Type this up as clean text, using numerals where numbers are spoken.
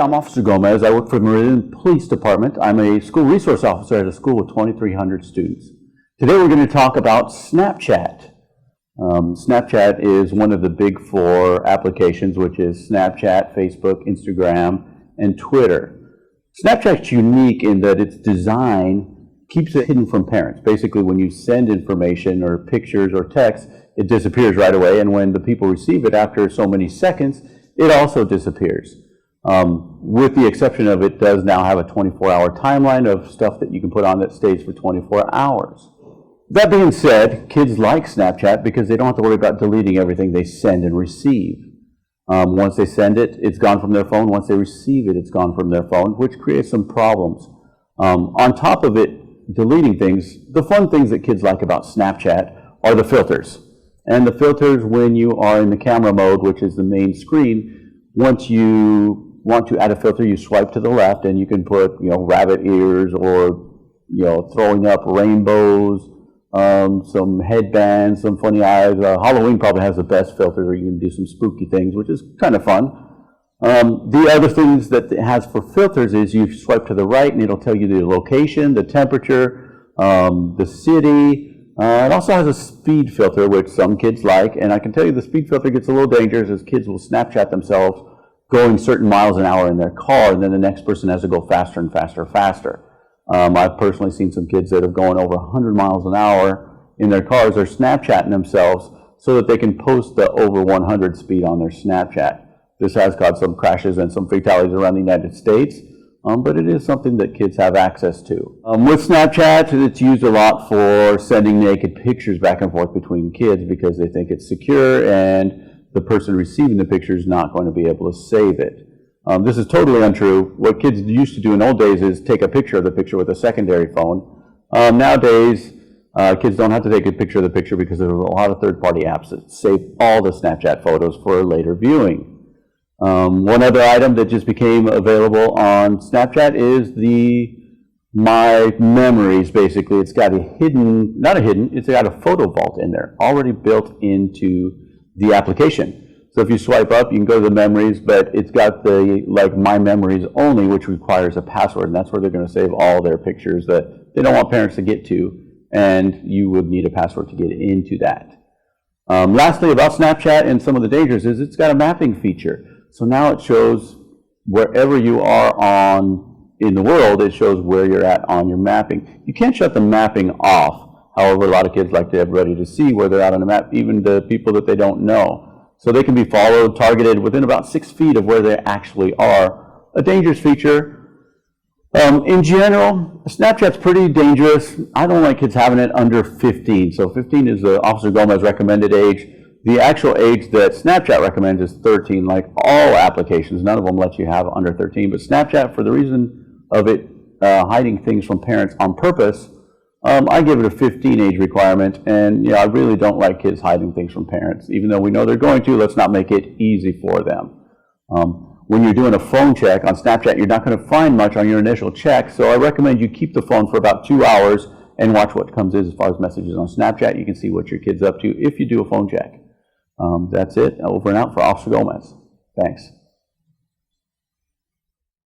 I'm Officer Gomez. I work for the Meridian Police Department. I'm a school resource officer at a school with 2,300 students. Today we're going to talk about Snapchat. Snapchat is one of the big four applications, which is Snapchat, Facebook, Instagram, and Twitter. Snapchat's unique in that its design keeps it hidden from parents. Basically, when you send information or pictures or text, it disappears right away, and when the people receive it after so many seconds, it also disappears. With the exception of it does now have a 24-hour timeline of stuff that you can put on that stays for 24 hours. That being said, kids like Snapchat because they don't have to worry about deleting everything they send and receive. Once they send it, it's gone from their phone. Once they receive it, it's gone from their phone, which creates some problems. On top of it, deleting things, the fun things that kids like about Snapchat are the filters. And the filters, when you are in the camera mode, which is the main screen, once you want to add a filter, you swipe to the left and you can put, rabbit ears or, throwing up rainbows, some headbands, some funny eyes. Halloween probably has the best filter where you can do some spooky things, which is kind of fun. The other things that it has for filters is you swipe to the right and it'll tell you the location, the temperature, the city. It also has a speed filter, which some kids like, and I can tell you the speed filter gets a little dangerous as kids will Snapchat themselves going certain miles an hour in their car, and then the next person has to go faster and faster and faster. I've personally seen some kids that are going over 100 miles an hour in their cars are Snapchatting themselves so that they can post the over 100 speed on their Snapchat. This has caused some crashes and some fatalities around the United States. But it is something that kids have access to. With Snapchat, it's used a lot for sending naked pictures back and forth between kids because they think it's secure and the person receiving the picture is not going to be able to save it. This is totally untrue. What kids used to do in old days is take a picture of the picture with a secondary phone. Nowadays, kids don't have to take a picture of the picture because there's a lot of third-party apps that save all the Snapchat photos for later viewing. One other item that just became available on Snapchat is the My Memories, basically. It's got it's got a photo vault in there, already built into the application. So if you swipe up, you can go to the memories, but it's got the My Memories only, which requires a password, and that's where they're going to save all their pictures that they don't want parents to get to, and you would need a password to get into that. Lastly, about Snapchat and some of the dangers is it's got a mapping feature. So now it shows wherever you are in the world, it shows where you're at on your mapping. You can't shut the mapping off. However, a lot of kids like to have everybody to see where they're at on the map, even the people that they don't know. So they can be followed, targeted within about 6 feet of where they actually are. A dangerous feature. In general, Snapchat's pretty dangerous. I don't like kids having it under 15. So 15 is the Officer Gomez recommended age. The actual age that Snapchat recommends is 13, like all applications. None of them let you have under 13, but Snapchat, for the reason of it hiding things from parents on purpose, I give it a 15 age requirement, and I really don't like kids hiding things from parents. Even though we know they're going to, let's not make it easy for them. When you're doing a phone check on Snapchat, you're not going to find much on your initial check, so I recommend you keep the phone for about 2 hours and watch what comes in as far as messages on Snapchat. You can see what your kid's up to if you do a phone check. That's it. Over and out for Officer Gomez. Thanks.